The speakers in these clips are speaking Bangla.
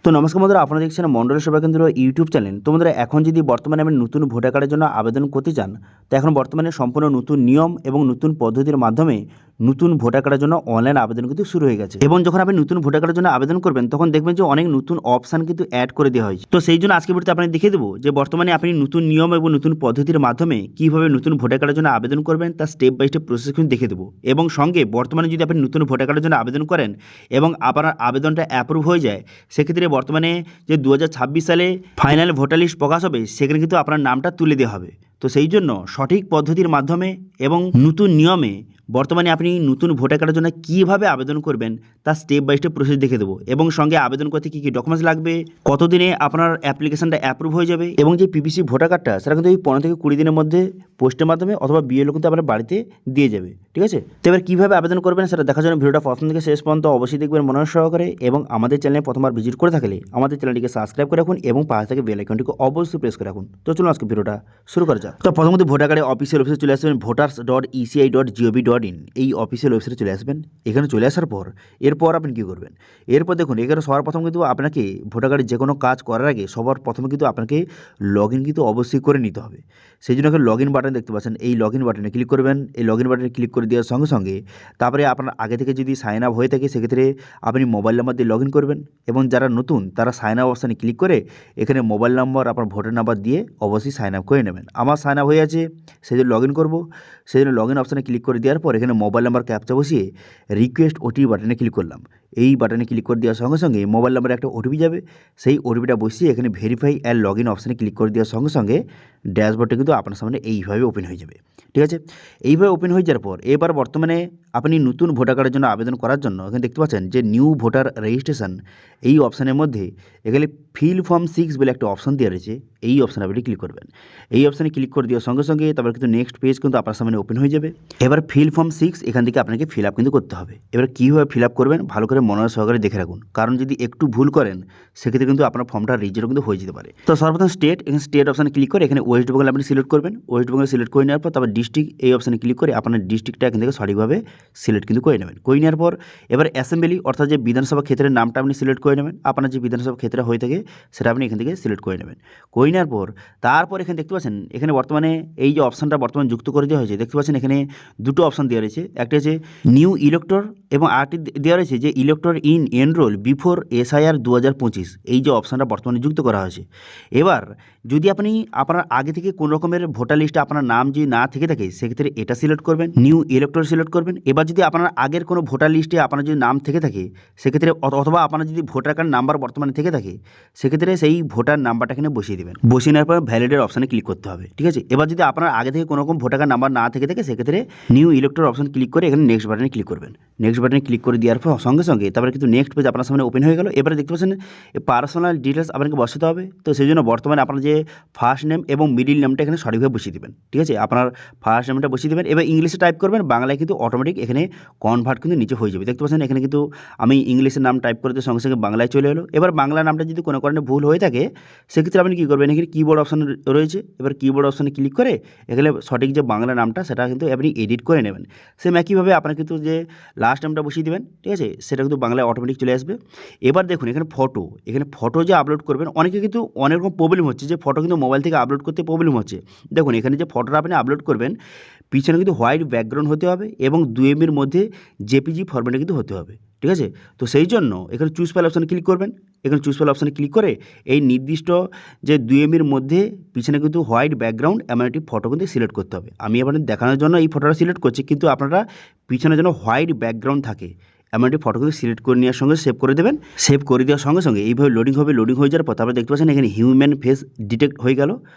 তো নমস্কার বন্ধুরা, আপনারা দেখছেন মন্ডল সেবা কেন্দ্র ইউটিউব চ্যানেল। তো বন্ধুরা, এখন যদি বর্তমানে আপনি নতুন ভোটার কার্ডের জন্য আবেদন করতে চান, তো এখন বর্তমানে সম্পূর্ণ নতুন নিয়ম এবং নতুন পদ্ধতির মাধ্যমে নতুন ভোটার কার্ডের জন্য অনলাইন আবেদন কিন্তু শুরু হয়ে গেছে। এবং যখন আপনি নতুন ভোটার কার্ডের জন্য আবেদন করবেন, তখন দেখবেন যে অনেক নতুন অপশান কিন্তু অ্যাড করে দেওয়া হয়েছে। তো সেই জন্য আজকে ভিডিওতে আপনাকে দেখিয়ে দেবো যে বর্তমানে আপনি নতুন নিয়ম এবং নতুন পদ্ধতির মাধ্যমে কীভাবে নতুন ভোটার কার্ডের জন্য আবেদন করবেন, তার স্টেপ বাই স্টেপ প্রসেস কিন্তু দেখে দেবো। এবং সঙ্গে বর্তমানে যদি আপনি নতুন ভোটার কার্ডের জন্য আবেদন করেন এবং আপনার আবেদনটা অ্যাপ্রুভ হয়ে যায়, সেক্ষেত্রে বর্তমানে যে 2026 সালে ফাইনাল ভোটার লিস্ট প্রকাশ হবে, সেখানে কিন্তু আপনার নামটা তুলে দেওয়া হবে। তো সেই জন্য সঠিক পদ্ধতির মাধ্যমে এবং নতুন নিয়মে বর্তমানে আপনি নতুন ভোটার কার্ডের জন্য কীভাবে আবেদন করবেন তার স্টেপ বাই স্টেপ প্রসেস দেখে দেবো। এবং সঙ্গে আবেদন করতে কী কী ডকুমেন্টস লাগবে, কতদিনে আপনার অ্যাপ্লিকেশনটা অ্যাপ্রুভ হয়ে যাবে, এবং যে পিপিসি ভোটার কার্ডটা সেটা কিন্তু এই 15 থেকে 20 দিনের মধ্যে পোস্টের মাধ্যমে অথবা বিএলও কিন্তু আপনার বাড়িতে দিয়ে যাবে। ঠিক আছে, তো এবার কীভাবে আবেদন করবেন সেটা দেখার জন্য ভিডিওটা প্রথম থেকে শেষ পর্যন্ত অবশ্যই দেখবেন মনোযোগ সহকারে। এবং আমাদের চ্যানেলে প্রথমবার ভিজিট করে থাকলে আমাদের চ্যানেলটিকে সাবস্ক্রাইব করে রাখুন এবং পাশে থেকে বেল আইকনটিকে অবশ্যই প্রেস করে রাখুন। তো চলুন আজকে ভিডিওটা শুরু করা যাক। তো প্রথমত ভোটার কার্ডের অফিসিয়াল ওয়েবসাইটে চলে আসবেন voters.eci.gov.in। এই অফিসিয়াল ওয়েবসাইটে চলে আসবেন। এখানে চলে আসার পর এরপর আপনি কী করবেন, এরপর দেখুন এখানে সবার প্রথম কিন্তু আপনাকে ভোটার কার্ডের যে কোনো কাজ করার আগে সবার প্রথমে কিন্তু আপনাকে লগ ইন কিন্তু অবশ্যই করে নিতে হবে। সেই জন্য এখানে লগ ইন বাটন দেখতে পাচ্ছেন, এই লগ ইন বাটনে ক্লিক করবেন। এই লগ ইন বাটনে ক্লিক করে দেওয়ার সঙ্গে সঙ্গে তারপরে আপনার আগে থেকে যদি সাইন আপ হয়ে থাকে, সেক্ষেত্রে আপনি মোবাইল নাম্বার দিয়ে লগ ইন করবেন। এবং যারা নতুন তারা সাইন আপ অপশানে ক্লিক করে এখানে মোবাইল নাম্বার আপনার ভোটার নাম্বার দিয়ে অবশ্যই সাইন আপ করে নেবেন। আমার সাইন আপ হয়ে আছে, সেই জন্য লগ ইন করবো। সেই জন্য লগ ইন অপশানে ক্লিক করে দেওয়ার পর এখানে মোবাইল নাম্বার ক্যাপচা বসিয়ে রিকোয়েস্ট ওটিপি বাটনে ক্লিক করলাম। এই বাটনে ক্লিক করে দেওয়ার সঙ্গে সঙ্গে মোবাইল নাম্বারে একটা ওটিপি যাবে। সেই ওটিপিটা বসিয়ে এখানে ভেরিফাই অ্যান্ড লগ ইন অপশানে ক্লিক করে দেওয়ার সঙ্গে সঙ্গে ড্যাশবোর্ডটা কিন্তু আপনার সামনে এইভাবে ওপেন হয়ে যাবে। ঠিক আছে, এইভাবে ওপেন হয়ে যাওয়ার পর এবার বর্তমানে আপনি নতুন ভোটার কার্ডের জন্য আবেদন করার জন্য এখানে দেখতে পাচ্ছেন যে নিউ ভোটার রেজিস্ট্রেশন, এই অপশানের মধ্যে এখানে ফিল ফর্ম 6 বলে একটা অপশান দেওয়া রয়েছে। এই অপশানে আপনি ক্লিক করবেন। এই অপশানে ক্লিক করে দেওয়ার সঙ্গে সঙ্গে তারপর কিন্তু নেক্সট পেজ কিন্তু আপনার সামনে ওপেন হয়ে যাবে। এবার ফিল ফর্ম 6 এখান থেকে আপনাকে ফিল আপ কিন্তু করতে হবে। এবার কীভাবে ফিল আপ করবেন ভালো করে মনোযোগ সহকারে দেখে রাখুন, কারণ যদি একটু ভুল করেন সেক্ষেত্রে কিন্তু আপনার ফর্মটা রিজেক্ট কিন্তু হয়ে যেতে পারে। তো সর্বপ্রথম স্টেট, এখানে স্টেট অপশানে ক্লিক করে এখানে ওয়েস্ট বেঙ্গল আপনি সিলেক্ট করবেন। ওয়েস্ট বেঙ্গল সিলেক্ট করে নেওয়ার পর তারপর ডিস্ট্রিক্ট, এই অপশানে ক্লিক করে আপনার ডিস্ট্রিক্টটা এখান থেকে সঠিকভাবে সিলেক্ট কিন্তু করে নেবেন। করে নেওয়ার পর এবার অ্যাসেম্বলি অর্থাৎ যে বিধানসভা ক্ষেত্রের নামটা আপনি সিলেক্ট করে নেবেন। আপনার যে বিধানসভা ক্ষেত্রে হয়ে থাকে সেটা আপনি এখান থেকে সিলেক্ট করে নেবেন। করে নেওয়ার পর তারপর এখানে দেখতে পাচ্ছেন এখানে বর্তমানে এই যে অপশানটা বর্তমানে যুক্ত করে দেওয়া হয়েছে, দেখতে পাচ্ছেন এখানে দুটো অপশান দেওয়া রয়েছে। একটা হচ্ছে নিউ ইলেক্টর এবং আরেকটি দেওয়া রয়েছে যে elector in enrol before SIR 2025। এই যে অপশানটা বর্তমানে যুক্ত করা হয়েছে। এবার যদি আপনি আপনার আগে থেকে কোনো রকমের ভোটার লিস্টে আপনার নাম যদি না থেকে থাকে, সেক্ষেত্রে এটা সিলেক্ট করবেন, নিউ ইলেক্টর সিলেক্ট করবেন। এবার যদি আপনার আগের কোনো ভোটার লিস্টে আপনার যদি নাম থেকে থাকে, সেক্ষেত্রে অথবা আপনার যদি ভোটার কার্ড নাম্বার বর্তমানে থেকে থাকে, সেক্ষেত্রে সেই ভোটার নাম্বারটা এখানে বসিয়ে দেবেন। বসিয়ে নেওয়ার পর ভ্যালিডের অপশানে ক্লিক করতে হবে। ঠিক আছে, এবার যদি আপনার আগে থেকে কোনো রকম ভোটার কার্ড নাম্বার না থেকে থাকে, সেক্ষেত্রে নিউ ইলেক্টর অপশান ক্লিক করে এখানে নেক্সট বাটনে ক্লিক করবেন। নেক্সট বাটনে ক্লিক করে দেওয়ার পর সঙ্গে সঙ্গে তারপরে কিন্তু নেক্সট পেজ আপনার সামনে ওপেন হয়ে গেল। এবারে দেখতে পাচ্ছেন পার্সোনাল ডিটেলস আপনাকে বসাতে হবে। তো সেই জন্য বর্তমানে আপনার যে ফার্স্ট নেম এবং মিডিল নেমটা এখানে সঠিকভাবে বসিয়ে দেবেন। ঠিক আছে, আপনার ফার্স্ট নেমটা বসিয়ে দেবেন। এবার ইংলিশে টাইপ করবেন, বাংলায় কিন্তু অটোমেটিক এখানে কনভার্ট কিন্তু নিচে হয়ে যাবে। দেখতে পাচ্ছেন এখানে কিন্তু আমি ইংলিশের নাম টাইপ করতে সঙ্গে সঙ্গে বাংলায় চলে এলো। এবার বাংলা নামটা যদি কোনো কারণে ভুল হয়ে থাকে, সেক্ষেত্রে আপনি কী করবেন, এখানে কিবোর্ড অপশান রয়েছে। এবার কিবোর্ড অপশানে ক্লিক করে এখানে সঠিক যে বাংলা নামটা সেটা কিন্তু আপনি এডিট করে নেবেন। সেম একইভাবে আপনার কিন্তু যে লাস্ট নামটা বসিয়ে দেবেন। ঠিক আছে, সেটা কিন্তু বাংলায় অটোমেটিক চলে আসবে। এবার দেখুন এখানে ফটো যে আপলোড করবেন, অনেকে কিন্তু অনেক রকম প্রবলেম হচ্ছে যে ফটো কিন্তু মোবাইল থেকে আপলোড করতে প্রবলেম হচ্ছে। দেখুন এখানে যে ফটোটা আপনি আপলোড করবেন, পিছনে কিন্তু হোয়াইট ব্যাকগ্রাউন্ড হতে হবে এবং 2 MB মধ্যে JPG ফরম্যাটে কিন্তু হতে হবে। ঠিক আছে, তো সেই জন্য এখানে চুজ ফাইল অপশানে ক্লিক করবেন। এখানে চুজ ফাইল অপশানে ক্লিক করে এই নির্দিষ্ট যে 2 MB মধ্যে পিছনে কিন্তু হোয়াইট ব্যাকগ্রাউন্ড এমন একটি ফটো কিন্তু সিলেক্ট করতে হবে। আমি আপনাদের দেখানোর জন্য এই ফটোটা সিলেক্ট করছি, কিন্তু আপনারা পিছনে যেন হোয়াইট ব্যাকগ্রাউন্ড থাকে এমন একটি ফটো কিন্তু সিলেক্ট করে নেওয়ার সঙ্গে সেভ করে দেবেন। সেভ করে দেওয়ার সঙ্গে সঙ্গে এইভাবে লোডিং হবে। লোডিং হয়ে যাওয়ার পর তারপরে দেখতে পাচ্ছেন এখানে হিউম্যান ফেস ডিটেক্ট হয়ে গেল।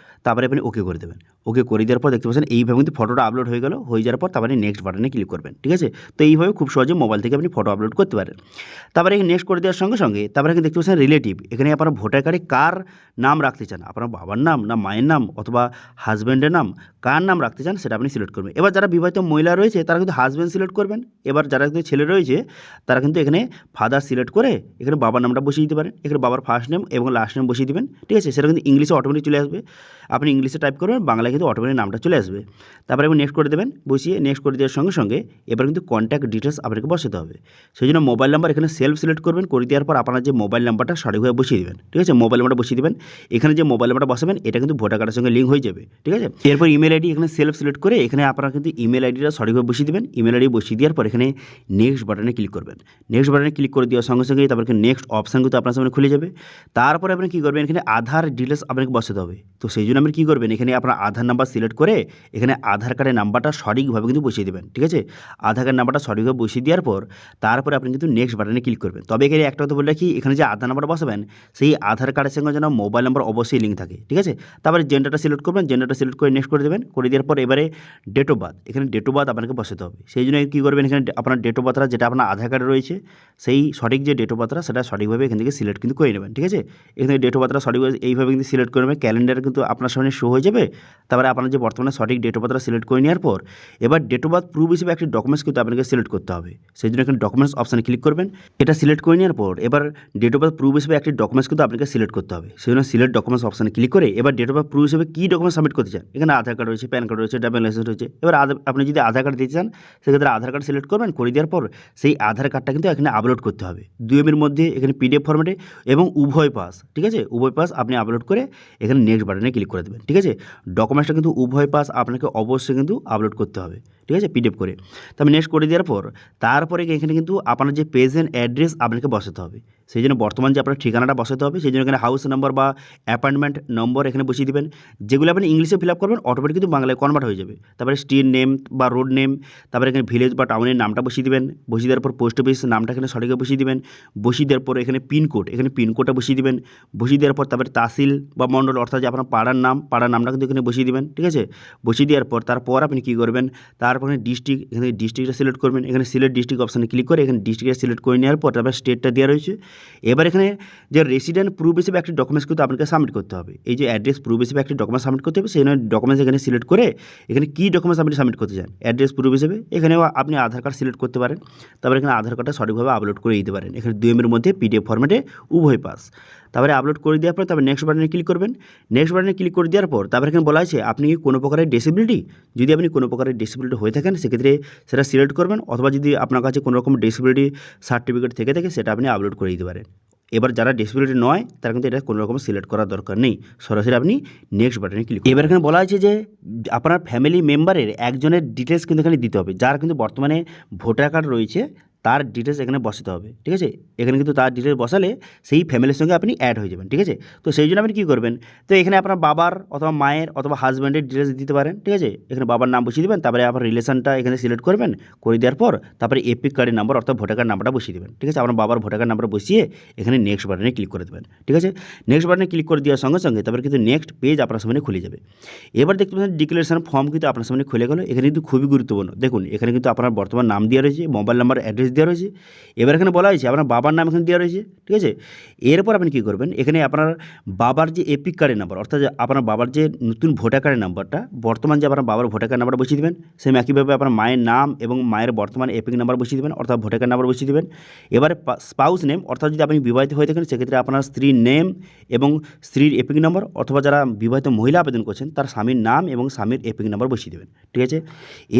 তারপরে আপনি ওকে করে দেবেন। ওকে করে দেওয়ার পর দেখতে পাচ্ছেন এইভাবে কিন্তু ফটোটা আপলোড হয়ে গেল। হয়ে যাওয়ার পর তারপরে নেক্সট বাটনে ক্লিক করবেন। ঠিক আছে, তো এইভাবে খুব সহজে মোবাইল থেকে আপনি ফটো আপলোড করতে পারেন। তারপরে এখানে নেক্সট করে দেওয়ার সঙ্গে সঙ্গে তারপরে এখানে দেখতে পাচ্ছেন রিলেটিভ। এখানে আপনার ভোটার কার্ডে কার নাম রাখতে চান, আপনার বাবার নাম না মায়ের নাম অথবা হাজব্যান্ডের নাম, কার নাম রাখতে চান সেটা আপনি সিলেক্ট করবেন। এবার যারা বিবাহিত মহিলা রয়েছে তারা কিন্তু হাজব্যান্ড সিলেক্ট করবেন। এবার যারা কিন্তু ছেলে রয়েছে তারা কিন্তু এখানে ফাদার সিলেক্ট করে এখানে বাবার নামটা বসিয়ে দিতে পারেন। এখানে বাবার ফার্স্ট নেম এবং লাস্ট নেম বসিয়ে দেবেন, ঠিক আছে। সেটা কিন্তু ইংলিশে অটোমেটিক চলে আসবে। আপনি ইংলিশে টাইপ করবেন, বাংলায় কিন্তু অটোমেটিক নামটা চলে আসবে। তারপরে আপনি নেক্সট করে দেবেন, বসিয়ে নেক্সট করে দেওয়ার সঙ্গে সঙ্গে এবার কিন্তু কন্ট্যাক্ট ডিটেলস আপনাকে বসাতে হবে। সেই জন্য মোবাইল নাম্বার এখানে সেলফ সিলেক্ট করবেন, করে দেওয়ার পর আপনার যে মোবাইল নাম্বারটা সঠিকভাবে বসিয়ে দেবেন, ঠিক আছে। মোবাইল নাম্বারটা বসিয়ে দেবেন, এখানে যে মোবাইল নাম্বারটা বসাবেন এটা কিন্তু ভোটার কার্ডের সঙ্গে লিঙ্ক হয়ে যাবে, ঠিক আছে। এরপর ইমেল আইডি এখানে সেলফ সিলেক্ট করে এখানে আপনারা কিন্তু ইমেল আইডিটা সঠিকভাবে বসিয়ে দেবেন। ইমেল আইডি বসিয়ে দেওয়ার পর এখানে নেক্সট বাটনে ক্লিক করবেন। নেক্সট বাটনে ক্লিক করে দেওয়ার সঙ্গে সঙ্গে তারপর নেক্সট অপশান কিন্তু আপনার সামনে খুলে যাবে। তারপরে আপনি কী করবেন, এখানে আধার ডিটেলস আপনাকে বসাতে হবে। তো সেই জন্য আপনি কী করবেন, এখানে আপনার আধার নাম্বার সিলেক্ট করে এখানে আধার কার্ডের নাম্বারটা সঠিকভাবে কিন্তু বসিয়ে দেবেন, ঠিক আছে। আধার কার্ড নাম্বারটা সঠিকভাবে বসিয়ে দেওয়ার পর তারপরে আপনি কিন্তু নেক্সট বাটনে ক্লিক করবেন। তবে এখানে একটা কথা বলে রাখি, এখানে যে আধার নাম্বারটা বসাবেন সেই আধার কার্ডের সঙ্গে যেন মোবাইল নাম্বার অবশ্যই লিঙ্ক থাকে, ঠিক আছে। তারপরে জেন্ডারটা সিলেক্ট করবেন, জেন্ডারটা সিলেক্ট করে নেক্সট করে দেবেন। করে দেওয়ার পর এবারে ডেট অফ বার্থ, এখানে ডেট অফ বার্থ আপনাকে বসাতে হবে। সেই জন্য কী করবেন, এখানে আপনার ডেট অফ বার্থটা যেটা আপনার আধার কার্ডে রয়েছে সেই সঠিক যে ডেট অফ বার্থটা সেটা সঠিকভাবে এখান থেকে সিলেক্ট কিন্তু করে নেবেন, ঠিক আছে। এখানে ডেট অফ বার্থটা সঠিকভাবে এইভাবে কিন্তু সিলেক্ট করে নেবেন, ক্যালেন্ডার কিন্তু আপনার সামনে শো হয়ে যাবে। তারপরে আপনার যে বর্তমানে সঠিক ডেট অফ বার্থটা সিলেক্ট করে নেওয়ার পর এবার ডেট অফ বার্থ প্রুফ হিসেবে একটি ডকুমেন্টস কিন্তু আপনাকে সিলেক্ট করতে হবে। সেই জন্য এখানে ডকুমেন্টস অপশানে ক্লিক করবেন। এটা সিলেক্ট করে নেওয়ার পর এবার ডেট অফ বার্থ প্রুফ হিসেবে একটি ডকুমেন্টস কিন্তু আপনাকে সিলেক্ট করতে হবে। সেই জন্য সিলেক্ট ডকুমেন্টস অপশানে ক্লিক করে এবার ডেট অফ বার্থ প্রুফ হিসেবে কী ডকুমেন্ট সাবমিট করতে চান, এখানে আধার কার্ড রয়েছে, প্যান কার্ড রয়েছে, ড্রাইভিং লাইসেন্স রয়েছে। এবার আপনি যদি আধার কার্ড দিতে চান সেক্ষেত্রে আধার কার্ড সিলেক্ট করবেন। করে দেওয়ার পর সেই আধার কার্ডটা কিন্তু এখানে আপলোড করতে হবে 2 MB মধ্যে, এখানে PDF ফরম্যাটে এবং উভয় পাস, ঠিক আছে। উভয় পাস আপনি আপলোড করে এখানে নেক্সট বাটনে ক্লিক করে দেবেন, ঠিক আছে। ডকুমেন্টসটা কিন্তু উভয় পাস আপনাকে অবশ্যই কিন্তু আপলোড করতে হবে, ঠিক আছে, PDF করে। তবে নেক্সট করে দেওয়ার পর তারপরে এখানে কিন্তু আপনার যে প্রেজেন্ট অ্যাড্রেস আপনাকে বসাতে হবে। সেই জন্য বর্তমান যে আপনার ঠিকানাটা বসাতে হবে, সেই জন্য এখানে হাউস নাম্বার বা অ্যাপার্টমেন্ট নম্বর এখানে বসিয়ে দেবেন। যেগুলো আপনি ইংলিশে ফিল আপ করবেন অটোমেটিক কিন্তু বাংলায় কনভার্ট হয়ে যাবে। তারপরে স্ট্রিট নেম বা রোড নেম, তারপরে এখানে ভিলেজ বা টাউনের নামটা বসিয়ে দেবেন। বসিয়ে দেওয়ার পর পোস্ট অফিস নামটা এখানে সঠিকভাবে বসিয়ে দেবেন। বসিয়ে দেওয়ার পর এখানে পিনকোড, এখানে পিনকোডটা বসিয়ে দেবেন। বসিয়ে দেওয়ার পর তারপরে তাহসিল বা মণ্ডল অর্থাৎ যে আপনার পাড়ার নাম, পাড়ার নামটা কিন্তু এখানে বসিয়ে দেবেন, ঠিক আছে। বসিয়ে দেওয়ার পর তারপর আপনি কী করবেন, তারপর এখানে ডিস্ট্রিক্ট, এখানে ডিস্ট্রিক্টটা সিলেক্ট করবেন। এখানে সিলেক্ট ডিস্ট্রিক্ট অপশানে ক্লিক করে এখানে ডিস্ট্রিক্টটা সিলেক্ট করে নেওয়ার পর তারপর স্টেটটা দেওয়া রয়েছে। এবার এখানে যে রেসিডেন্ট প্রুফ হিসেবে একটি ডকুমেন্টস কিন্তু আপনাকে সাবমিট করতে হবে। এই যে অ্যাড্রেস প্রুফ হিসেবে একটি ডকুমেন্ট সাবমিট করতে হবে, সেই ডকুমেন্টস এখানে সিলেক্ট করে এখানে কী ডকুমেন্টস আপনি সাবমিট করতে চান, অ্যাড্রেস প্রুফ হিসেবে এখানেও আপনি আধার কার্ড সিলেক্ট করতে পারেন। তারপরে এখানে আধার কার্ডটা সঠিকভাবে আপলোড করে দিতে পারেন, এখানে 2 MB মধ্যে PDF ফরম্যাটে উভয় পাস। তারপরে আপলোড করে দেওয়ার পর তারপরে নেক্সট বাটনে ক্লিক করবেন। নেক্সট বাটনে ক্লিক করে দেওয়ার পর তারপরে এখানে বলা আছে আপনি কি কোনো প্রকারের ডিসেবিলিটি, যদি আপনি কোনো প্রকারের ডিসেবিলিটি হয়ে থাকেন সেক্ষেত্রে সেটা সিলেক্ট করবেন, অথবা যদি আপনার কাছে কোনো রকম ডিসেবিলিটি সার্টিফিকেট থেকে থাকে সেটা আপনি আপলোড করে দিতে পারেন। এবার যারা ডিসেবিলিটি নয় তারা কিন্তু এটা কোনো রকম সিলেক্ট করার দরকার নেই, সরাসরি আপনি নেক্সট বাটনে ক্লিক করুন। এবার এখানে বলা আছে যে আপনার ফ্যামিলি মেম্বারের একজনের ডিটেলস কিন্তু এখানে দিতে হবে, যার কিন্তু বর্তমানে ভোটার কার্ড রয়েছে তার ডিটেলস এখানে বসাতে হবে, ঠিক আছে। এখানে কিন্তু তার ডিটেলস বসালে সেই ফ্যামিলির সঙ্গে আপনি অ্যাড হয়ে যাবেন, ঠিক আছে। তো সেই জন্য আপনি কী করবেন, তো এখানে আপনার বাবার অথবা মায়ের অথবা হাজব্যান্ডের ডিটেলস দিতে পারেন, ঠিক আছে। এখানে বাবার নাম বসিয়ে দেবেন, তারপরে আপনার রিলেশনটা এখানে সিলেক্ট করবেন। করে দেওয়ার পর তারপরে এপিক কার্ডের নাম্বার অর্থাৎ ভোটার কার্ড নাম্বারটা বসিয়ে দেবেন, ঠিক আছে। আপনার বাবার ভোটার কার্ড নাম্বার বসিয়ে এখানে নেক্সট বাটনে ক্লিক করে দেবেন, ঠিক আছে। নেক্সট বাটনে ক্লিক করে দেওয়ার সঙ্গে সঙ্গে তারপরে কিন্তু নেক্সট পেজ আপনার সামনে খুলে যাবে। এবার দেখতে পাচ্ছেন ডিক্লারেশন ফর্ম কিন্তু আপনার সামনে খুলে গেল। এখানে কিন্তু খুবই গুরুত্বপূর্ণ, দেখুন এখানে কিন্তু আপনার বর্তমান নাম দেওয়া রয়েছে, মোবাইল নাম্বার, অ্যাড্রেস দেওয়া রয়েছে। এবার এখানে বলা হয়েছে আপনার বাবার নাম এখানে দেওয়া রয়েছে, ঠিক আছে। এরপর আপনি কী করবেন, এখানে আপনার বাবার যে এপিক কার্ডের নাম্বার অর্থাৎ আপনার বাবার যে নতুন ভোটার কার্ডের নাম্বারটা, বর্তমান যে আপনার বাবার ভোটার কার্ড নাম্বারটা বসিয়ে দেবেন। সেম একইভাবে আপনার মায়ের নাম এবং মায়ের বর্তমান এপিক নাম্বার বসিয়ে দেবেন অর্থাৎ ভোটার কার্ড নাম্বার বসিয়ে দেবেন। এবারে স্পাউস নেম অর্থাৎ যদি আপনি বিবাহিত হয়ে থাকেন সেক্ষেত্রে আপনার স্ত্রীর নেম এবং স্ত্রীর এপিক নাম্বার, অথবা যারা বিবাহিত মহিলা আবেদন করছেন তার স্বামীর নাম এবং স্বামীর এপিক নাম্বার বসিয়ে দেবেন, ঠিক আছে।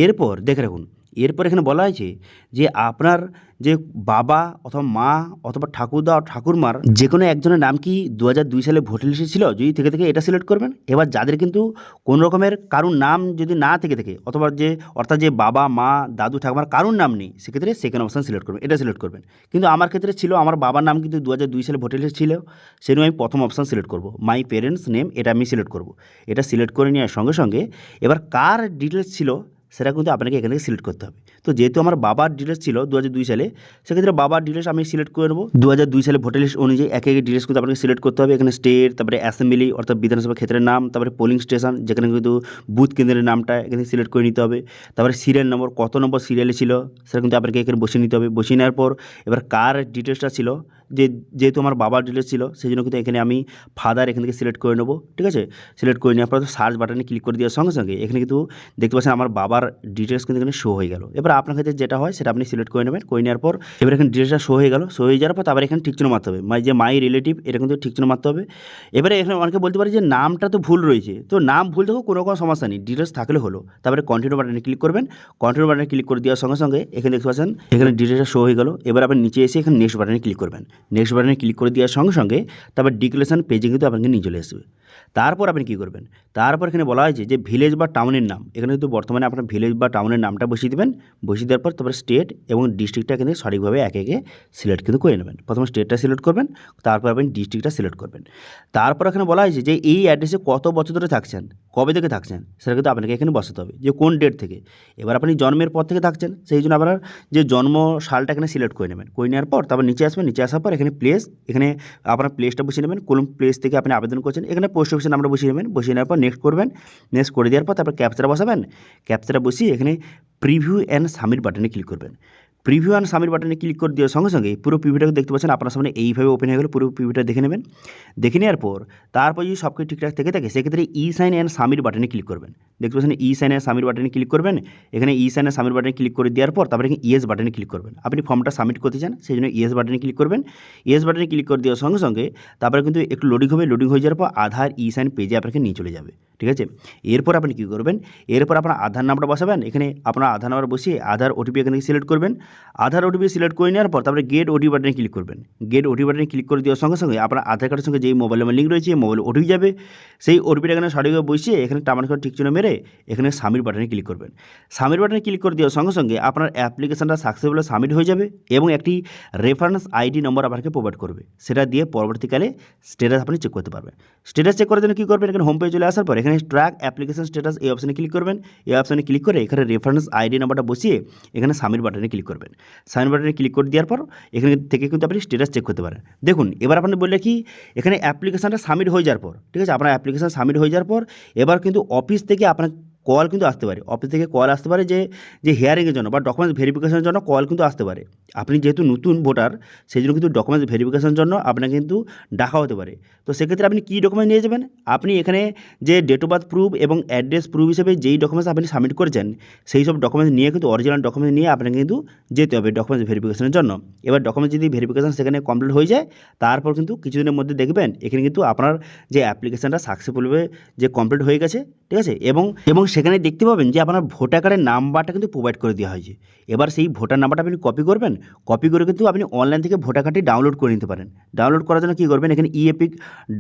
এরপর দেখে রাখুন, এরপর এখানে বলা হয়েছে যে আপনার যে বাবা অথবা মা অথবা ঠাকুরদা ও ঠাকুরমার যে কোনো একজনের নাম কি 2002 সালে ভোটার লিস্টে ছিল, যদি থেকে থেকে এটা সিলেক্ট করবেন। এবার যাদের কিন্তু কোনো রকমের কারুর নাম যদি না থেকে থাকে অথবা যে অর্থাৎ যে বাবা মা দাদু ঠাকুমার কারুর নাম নেই সেক্ষেত্রে সেকেন্ড অপশান সিলেক্ট করবেন, এটা সিলেক্ট করবেন। কিন্তু আমার ক্ষেত্রে ছিল, আমার বাবার নাম কিন্তু 2002 সালে ভোটার লিস্টে ছিল, সেজন্য আমি প্রথম অপশান সিলেক্ট করব, মাই পেরেন্টস নেম, এটা আমি সিলেক্ট করব। এটা সিলেক্ট করে নেওয়ার সঙ্গে সঙ্গে এবার কার ডিটেলস ছিল সেটা কিন্তু আপনাকে এখান থেকে সিলেক্ট করতে হবে। তো যেহেতু আমার বাবার ডিটেলস ছিল 2002 সালে, সেক্ষেত্রে বাবার ডিটেলস আমি সিলেক্ট করে নেবো। 2002 সালে ভোটার লিস্ট অনুযায়ী এক এক ডিটেলস কিন্তু আপনাকে সিলেক্ট করতে হবে। এখানে স্টেট, তারপরে অ্যাসেম্বলি অর্থাৎ বিধানসভা ক্ষেত্রের নাম, তারপরে পোলিং স্টেশন যেখানে কিন্তু বুথ কেন্দ্রের নামটা এখানে সিলেক্ট করে নিতে হবে। তারপরে সিরিয়াল নম্বর, কত নম্বর সিরিয়ালে ছিল সেটা কিন্তু আপনাকে এখানে বসিয়ে নিতে হবে। বসিয়ে নেওয়ার পর এবার কার ডিটেলসটা ছিল যেহেতু আমার বাবার ডিটেলস ছিল সেই জন্য কিন্তু এখানে আমি ফাদার এখান থেকে সিলেক্ট করে নেবো, ঠিক আছে। সিলেক্ট করে নেওয়ার পর সার্চ বাটনে ক্লিক করে দেওয়ার সঙ্গে সঙ্গে এখানে কিন্তু দেখতে পাচ্ছেন আমার বাবার ডিটেলস কিন্তু এখানে শো হয়ে গেল। এবার আপনার কাছে যেটা হয় সেটা আপনি সিলেক্ট করে নেবেন, করে নেওয়ার পর এবার এখানে ডিটেলসটা শো হয়ে গেল। শো হয়ে যাওয়ার পর তারপর এখানে ঠিক চিহ্ন মারতে হবে, যে মাই রিলেটিভ এটা কিন্তু ঠিক চিহ্ন মারতে হবে। এবারে এখানে অনেকে বলতে পারে যে নামটা তো ভুল রয়েছে, তো নাম ভুল থাকুক কোনো রকম সমস্যা নেই, ডিটেলস থাকলে হলো। তারপরে কন্টিনিউ বাটনে ক্লিক করবেন, কন্টিনিউ বাটনে ক্লিক করে দেওয়ার সঙ্গে সঙ্গে এখানে দেখতে পাচ্ছেন এখানে ডিটেলসটা শো হয়ে গেল। এবার আপনি নিচে এসে এখানে নেক্সট বাটনে ক্লিক করবেন, নেক্সট বাটনে ক্লিক করে দেওয়ার সঙ্গে সঙ্গে তারপর ডিক্লারেশন পেজে কিন্তু আপনাকে নিয়ে চলে আসবে। তারপর আপনি কী করবেন, তারপর এখানে বলা হয়েছে যে ভিলেজ বা টাউনের নাম, এখানে কিন্তু বর্তমানে আপনার ভিলেজ বা টাউনের নামটা বসিয়ে দেবেন। বসিয়ে দেওয়ার পর তারপরে স্টেট এবং ডিস্ট্রিক্টটা কিন্তু সঠিকভাবে একে একে সিলেক্ট কিন্তু করে নেবেন। প্রথমে স্টেটটা সিলেক্ট করবেন, তারপর আপনি ডিস্ট্রিক্টটা সিলেক্ট করবেন। তারপর এখানে বলা হয়েছে যে এই অ্যাড্রেসে কত বছর ধরে থাকছেন, কবে থেকে থাকছেন সেটা কিন্তু আপনাকে এখানে বসাতে হবে, যে কোন ডেট থেকে। এবার আপনি জন্মের পর থেকে থাকছেন সেই জন্য আপনার যে জন্ম সালটা এখানে সিলেক্ট করে নেবেন। করে নেওয়ার পর তারপর নিচে আসবেন, নিচে আসার পর এখানে প্লেস, এখানে আপনার প্লেসটা বসিয়ে নেবেন, কোন প্লেস থেকে আপনি আবেদন করছেন। এখানে পোস্ট অফিসের নামটা বসিয়ে নেবেন, বসিয়ে নেওয়ার পর নেক্সট করবেন। নেক্সট করে দেওয়ার পর তারপর ক্যাপচাটা বসাবেন, ক্যাপচাটা বসিয়ে এখানে প্রিভিউ অ্যান্ড সাবমিট বাটনে ক্লিক করবেন। প্রিভিউ অ্যান্ড সাবমিট বাটনে ক্লিক করে দেওয়ার সঙ্গে সঙ্গে পুরো প্রিভিউটাকে দেখতে পাচ্ছেন আপনার সামনে এইভাবে ওপেন হয়ে গেল। পুরো প্রিভিউটা দেখে নেবেন, দেখে নেওয়ার পর তারপর যদি সব কিছু ঠিকঠাক থেকে থাকে সেক্ষেত্রে ই সাইন অ্যান্ড সাবমিট বাটনে ক্লিক করবেন। দেখতে পাচ্ছেন ই সাইন অ্যান্ড সাবমিট বাটনে ক্লিক করবেন। এখানে ই সাইন অ্যান্ড সাবমিট বাটনে ক্লিক করে দেওয়ার পর তারপরে এখানে ইয়েস বাটনে ক্লিক করবেন। আপনি ফর্মটা সাবমিট করতে চান সেই জন্য ইয়েস বাটনে ক্লিক করবেন। ইয়েস বাটনে ক্লিক করে দেওয়ার সঙ্গে সঙ্গে তারপরে কিন্তু একটু লোডিং হবে, লোডিং হয়ে যাওয়ার পর আধার ই সাইন পেজে আপনাকে নিয়ে চলে যাবে, ঠিক আছে। এরপর আপনি কী করবেন, এরপর আপনার আধার নাম্বারটা বসাবেন। এখানে আপনার আধার নাম্বার বসিয়ে আধার ওটিপি এখানে সিলেক্ট করবেন। আধার ওটিপি সিলেক্ট করে নেওয়ার পর তারপরে গেট ওটিপি বাটনে ক্লিক করবেন। গেট ওটিপি বাটনে ক্লিক করে দেওয়ার সঙ্গে সঙ্গে আপনার আধার কার্ডের সঙ্গে যেই মোবাইল নাম্বার লিঙ্ক রয়েছে মোবাইল ওটিপি যাবে। সেই ওটিপিটা এখানে সঠিকভাবে বসিয়ে এখানে টামান করে ঠিক চিহ্ন মেরে এখানে সাবমিট বাটনে ক্লিক করবেন। সাবমিট বাটনে ক্লিক করে দেওয়ার সঙ্গে সঙ্গে আপনার অ্যাপ্লিকেশনটা সাকসেসফুলি সাবমিট হয়ে যাবে এবং একটি রেফারেন্স আইডি নম্বর আপনাকে প্রোভাইড করবে। সেটা দিয়ে পরবর্তীকালে স্ট্যাটাস আপনি চেক করতে পারবেন। স্ট্যাটাস চেক করার জন্য কী করবেন, এখানে হোম পেজে চলে আসার পর এখানে ট্র্যাক অ্যাপ্লিকেশন স্ট্যাটাস এই অপশানে ক্লিক করবেন। এই অপশানে ক্লিক করে এখানে রেফারেন্স আইডি নাম্বারটা বসিয়ে এখানে সাবমিট বাটনে ক্লিক করবেন। সাবমিট বাটনে ক্লিক করে দেওয়ার পর এখানে থেকে কিন্তু আপনি স্ট্যাটাস চেক করতে পারেন। দেখুন এবার আপনি বললে কি এখানে অ্যাপ্লিকেশনটা সাবমিট হয়ে যাওয়ার পর, ঠিক আছে, আপনার অ্যাপ্লিকেশন সাবমিট হয়ে যাওয়ার পর এবার কিন্তু অফিস থেকে আপনার কল কিন্তু আসতে পারে। অফিস থেকে কল আসতে পারে যে হিয়ারিংয়ের জন্য বা ডকুমেন্টস ভেরিফিকেশনের জন্য কল কিন্তু আসতে পারে। আপনি যেহেতু নতুন ভোটার সেই জন্য কিন্তু ডকুমেন্টস ভেরিফিকেশনের জন্য আপনাকে কিন্তু ডাকা হতে পারে। তো সেক্ষেত্রে আপনি কী ডকুমেন্ট নিয়ে যাবেন, আপনি এখানে যে ডেট অফ বার্থ প্রুফ এবং অ্যাড্রেস প্রুফ হিসেবে যেই ডকুমেন্টস আপনি সাবমিট করেছেন সেই সব ডকুমেন্টস নিয়ে কিন্তু অরিজিনাল ডকুমেন্টস নিয়ে আপনাকে কিন্তু যেতে হবে ডকুমেন্টস ভেরিফিকেশনের জন্য। এবার ডকুমেন্টস যদি ভেরিফিকেশন সেখানে কমপ্লিট হয়ে যায় তারপর কিন্তু কিছুদিনের মধ্যে দেখবেন এখানে কিন্তু আপনার যে অ্যাপ্লিকেশনটা সাকসেসফুলভাবে যে কমপ্লিট হয়ে গেছে, ঠিক আছে। এবং সেখানে দেখতে পাবেন যে আপনার ভোটার কার্ডের নাম্বারটা কিন্তু প্রোভাইড করে দেওয়া হয়েছে। এবার সেই ভোটার নাম্বারটা আপনি কপি করবেন, কপি করে কিন্তু আপনি অনলাইন থেকে ভোটার কার্ডটি ডাউনলোড করে নিতে পারেন। ডাউনলোড করার জন্য কী করবেন, এখানে ই এপিক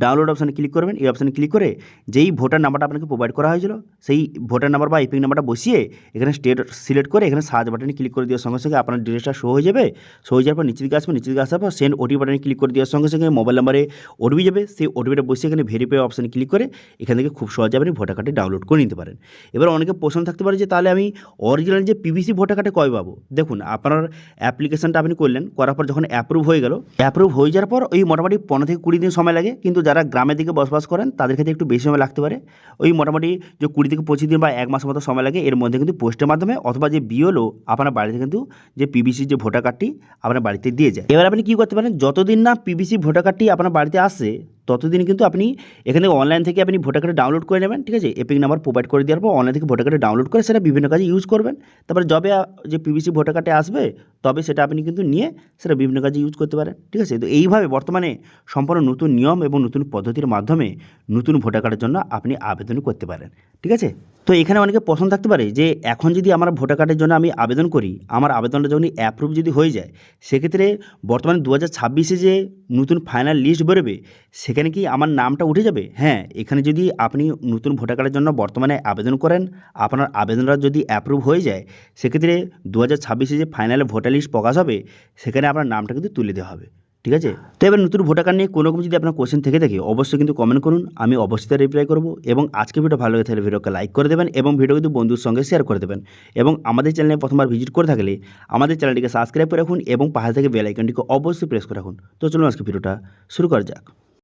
ডাউনলোড অপশানে ক্লিক করবেন। এই অপশানে ক্লিক করে যেই ভোটার নাম্বারটা আপনাকে প্রোভাইড করা হয়েছিল সেই ভোটার নাম্বার বা এপিক নাম্বারটা বসিয়ে এখানে স্টেট সিলেক্ট করে এখানে সার্চ বাটনে ক্লিক করে দেওয়ার সঙ্গে সঙ্গে আপনার ডিটেলসটা শো হয়ে যাবে। শো হয়ে যাওয়ার পর নিচের দিকে আসবে, নিচের দিকে আসার পর সেন্ড ওটিপি বাটনে ক্লিক করে দেওয়ার সঙ্গে সঙ্গে মোবাইল নাম্বারে ওটিপি যাবে। সেই ওটিপিটা বসিয়ে এখানে ভেরিফাই অপশানে ক্লিক করে এখান থেকে খুব সহজে আপনি ভোটার কার্ডটি ডাউনলোড করে নিতে পারেন। এবার অনেকে প্রশ্ন থাকতে পারে যে তাহলে আমি অরিজিনাল যে পিভিসি ভোটার কার্ডে কবে পাবো। দেখুন আপনার অ্যাপ্লিকেশনটা আপনি করলেন, করার পর যখন অ্যাপ্রুভ হয়ে গেল, অ্যাপ্রুভ হয়ে যাওয়ার পর ওই মোটামুটি 15 থেকে 20 দিন সময় লাগে। কিন্তু যারা গ্রামের দিকে বসবাস করেন তাদের ক্ষেত্রে একটু বেশি সময় লাগতে পারে। ওই মোটামুটি যে 20 থেকে 25 দিন বা 1 মাসের মতো সময় লাগে। এর মধ্যে কিন্তু পোস্টের মাধ্যমে অথবা যে বিএলও আপনার বাড়িতে কিন্তু যে পিভিসি যে ভোটার কার্ডটি আপনার বাড়িতে দিয়ে যায়। এবার আপনি কী করতে পারেন, যতদিন না পিভিসি ভোটার কার্ডটি আপনার বাড়িতে আসে ততদিন কিন্তু আপনি এখানে অনলাইন থেকে আপনি ভোটার কার্ড ডাউনলোড করে নেবেন, ঠিক আছে। এপিক নাম্বার প্রোভাইড করে দেওয়ার পর অনলাইন থেকে ভোটার কার্ড ডাউনলোড করে সেটা বিভিন্ন কাজে ইউজ করবেন। তারপরে যবে যে পিভিসি ভোটার কার্ডে আসবে তবে সেটা আপনি কিন্তু নিয়ে সেটা বিভিন্ন কাজে ইউজ করতে পারেন, ঠিক আছে। তো এইভাবে বর্তমানে সম্পূর্ণ নতুন নিয়ম এবং নতুন পদ্ধতির মাধ্যমে নতুন ভোটার কার্ডের জন্য আপনি আবেদন করতে পারেন, ঠিক আছে। তো এখানে অনেকে প্রশ্ন থাকতে পারে যে এখন যদি আমার ভোটার কার্ডের জন্য আমি আবেদন করি, আমার আবেদনটা যখন অ্যাপ্রুভ যদি হয়ে যায় সেক্ষেত্রে বর্তমানে 2026-এ যে নতুন ফাইনাল লিস্ট বেরোবে সেখানে কি আমার নামটা উঠে যাবে? হ্যাঁ, এখানে যদি আপনি নতুন ভোটার কার্ডের জন্য বর্তমানে আবেদন করেন, আপনার আবেদনটা যদি অ্যাপ্রুভ হয়ে যায় সেক্ষেত্রে 2026-এ যে ফাইনাল ভোটার লিস্ট প্রকাশ হবে সেখানে আপনার নামটা কিন্তু তুলে দেওয়া হবে, ঠিক আছে। তো এবার নতুন ভোটার কার্ড নিয়ে কোনো রকম যদি আপনার কোশ্চেন থেকে থাকে অবশ্যই কিন্তু কমেন্ট করুন, আমি অবশ্যই রিপ্লাই করব। এবং আজকে ভিডিও ভালো লাগে তাহলে ভিডিওকে লাইক করে দেবেন এবং ভিডিও কিন্তু বন্ধুর সঙ্গে শেয়ার করে দেবেন। এবং আমাদের চ্যানেলে প্রথমবার ভিজিট করে থাকলে আমাদের চ্যানেলটিকে সাবস্ক্রাইব করে রাখুন এবং পাশে থেকে বেল আইকনটিকে অবশ্যই প্রেস করে রাখুন। তো চলুন আজকে ভিডিওটা শুরু করা যাক।